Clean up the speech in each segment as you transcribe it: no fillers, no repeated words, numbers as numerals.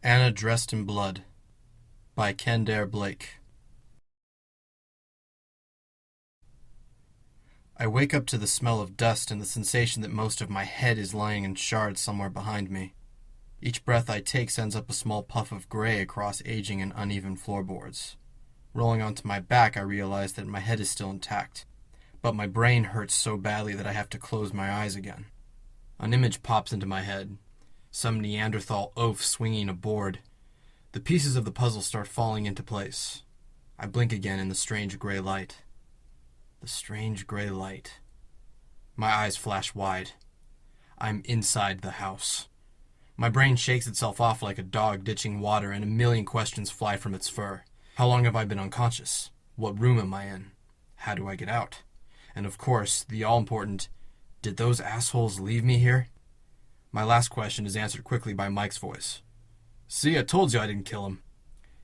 Anna Dressed in Blood by Kendare Blake. I wake up to the smell of dust and the sensation that most of my head is lying in shards somewhere behind me. Each breath I take sends up a small puff of gray across aging and uneven floorboards. Rolling onto my back, I realize that my head is still intact, but my brain hurts so badly that I have to close my eyes again. An image pops into my head. Some Neanderthal oaf swinging a board. The pieces of the puzzle start falling into place. I blink again in the strange gray light. The strange gray light. My eyes flash wide. I'm inside the house. My brain shakes itself off like a dog ditching water, and a million questions fly from its fur. How long have I been unconscious? What room am I in? How do I get out? And of course, the all-important, did those assholes leave me here? My last question is answered quickly by Mike's voice. See, I told you I didn't kill him.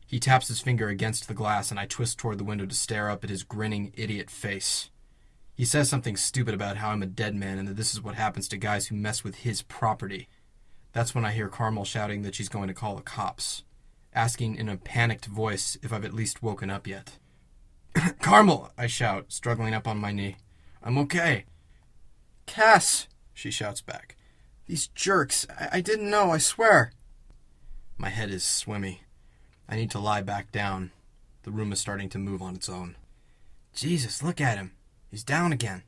He taps his finger against the glass, and I twist toward the window to stare up at his grinning idiot face. He says something stupid about how I'm a dead man and that this is what happens to guys who mess with his property. That's when I hear Carmel shouting that she's going to call the cops, asking in a panicked voice if I've at least woken up yet. Carmel, I shout, struggling up on my knee. I'm okay. Cass, she shouts back. These jerks. I didn't know, I swear. My head is swimmy. I need to lie back down. The room is starting to move on its own. Jesus, look at him. He's down again.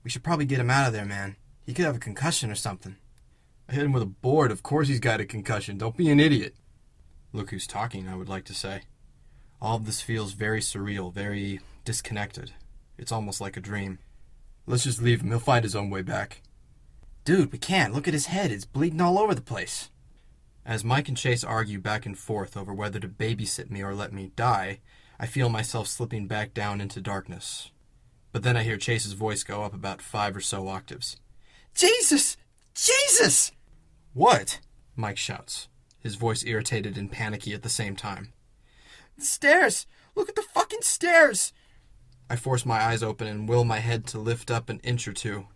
We should probably get him out of there, man. He could have a concussion or something. I hit him with a board. Of course he's got a concussion. Don't be an idiot. Look who's talking, I would like to say. All of this feels very surreal, very disconnected. It's almost like a dream. Let's just leave him. He'll find his own way back. Dude, we can't. Look at his head. It's bleeding all over the place. As Mike and Chase argue back and forth over whether to babysit me or let me die, I feel myself slipping back down into darkness. But then I hear Chase's voice go up about 5 or so octaves. Jesus! Jesus! What? Mike shouts, his voice irritated and panicky at the same time. The stairs! Look at the fucking stairs! I force my eyes open and will my head to lift up an inch or two.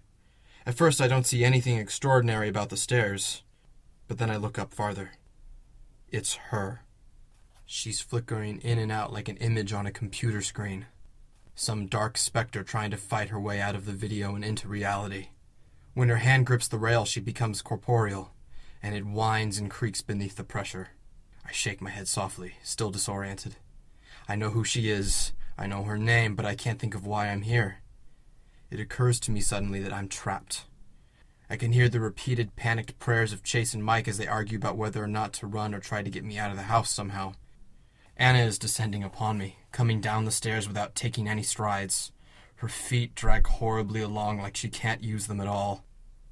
At first I don't see anything extraordinary about the stairs, but then I look up farther. It's her. She's flickering in and out like an image on a computer screen. Some dark specter trying to fight her way out of the video and into reality. When her hand grips the rail, she becomes corporeal, and it whines and creaks beneath the pressure. I shake my head softly, still disoriented. I know who she is, I know her name, but I can't think of why I'm here. It occurs to me suddenly that I'm trapped. I can hear the repeated panicked prayers of Chase and Mike as they argue about whether or not to run or try to get me out of the house somehow. Anna is descending upon me, coming down the stairs without taking any strides. Her feet drag horribly along like she can't use them at all.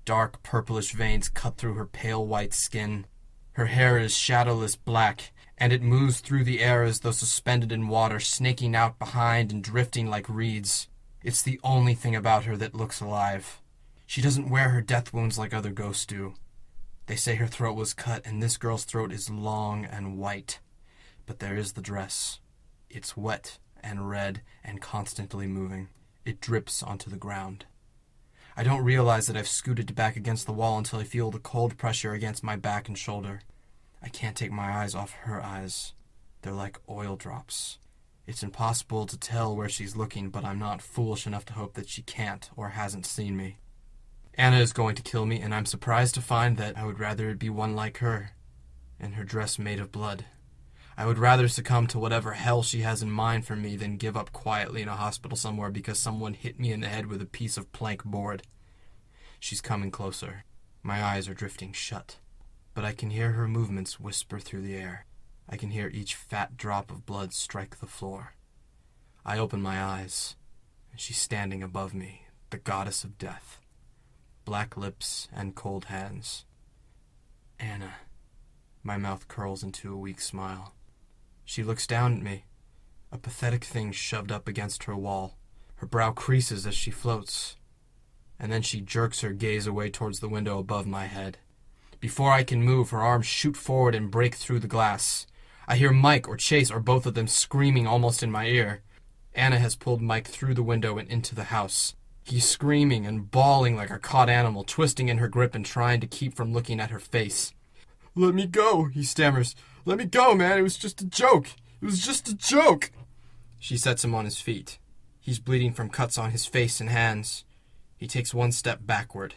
Dark purplish veins cut through her pale white skin. Her hair is shadowless black, and it moves through the air as though suspended in water, snaking out behind and drifting like reeds. It's the only thing about her that looks alive. She doesn't wear her death wounds like other ghosts do. They say her throat was cut, and this girl's throat is long and white. But there is the dress. It's wet and red and constantly moving. It drips onto the ground. I don't realize that I've scooted back against the wall until I feel the cold pressure against my back and shoulder. I can't take my eyes off her eyes. They're like oil drops. It's impossible to tell where she's looking, but I'm not foolish enough to hope that she can't or hasn't seen me. Anna is going to kill me, and I'm surprised to find that I would rather it be one like her, and her dress made of blood. I would rather succumb to whatever hell she has in mind for me than give up quietly in a hospital somewhere because someone hit me in the head with a piece of plank board. She's coming closer. My eyes are drifting shut, but I can hear her movements whisper through the air. I can hear each fat drop of blood strike the floor. I open my eyes, and she's standing above me, the goddess of death. Black lips and cold hands. Anna. My mouth curls into a weak smile. She looks down at me, a pathetic thing shoved up against her wall. Her brow creases as she floats, and then she jerks her gaze away towards the window above my head. Before I can move, her arms shoot forward and break through the glass. I hear Mike or Chase or both of them screaming almost in my ear. Anna has pulled Mike through the window and into the house. He's screaming and bawling like a caught animal, twisting in her grip and trying to keep from looking at her face. "Let me go," he stammers. Let me go, man. It was just a joke. It was just a joke. She sets him on his feet. He's bleeding from cuts on his face and hands. He takes one step backward.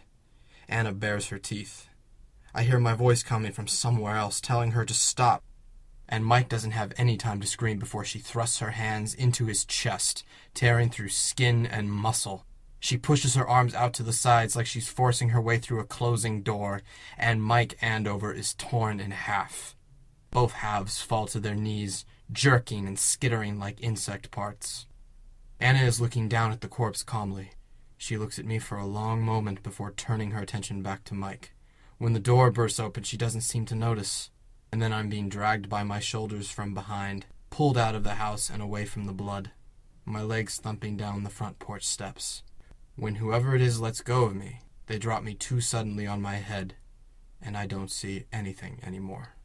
Anna bares her teeth. I hear my voice coming from somewhere else, telling her to stop. And Mike doesn't have any time to scream before she thrusts her hands into his chest, tearing through skin and muscle. She pushes her arms out to the sides like she's forcing her way through a closing door, and Mike Andover is torn in half. Both halves fall to their knees, jerking and skittering like insect parts. Anna is looking down at the corpse calmly. She looks at me for a long moment before turning her attention back to Mike. When the door bursts open, she doesn't seem to notice. And then I'm being dragged by my shoulders from behind, pulled out of the house and away from the blood, my legs thumping down the front porch steps. When whoever it is lets go of me, they drop me too suddenly on my head, and I don't see anything anymore.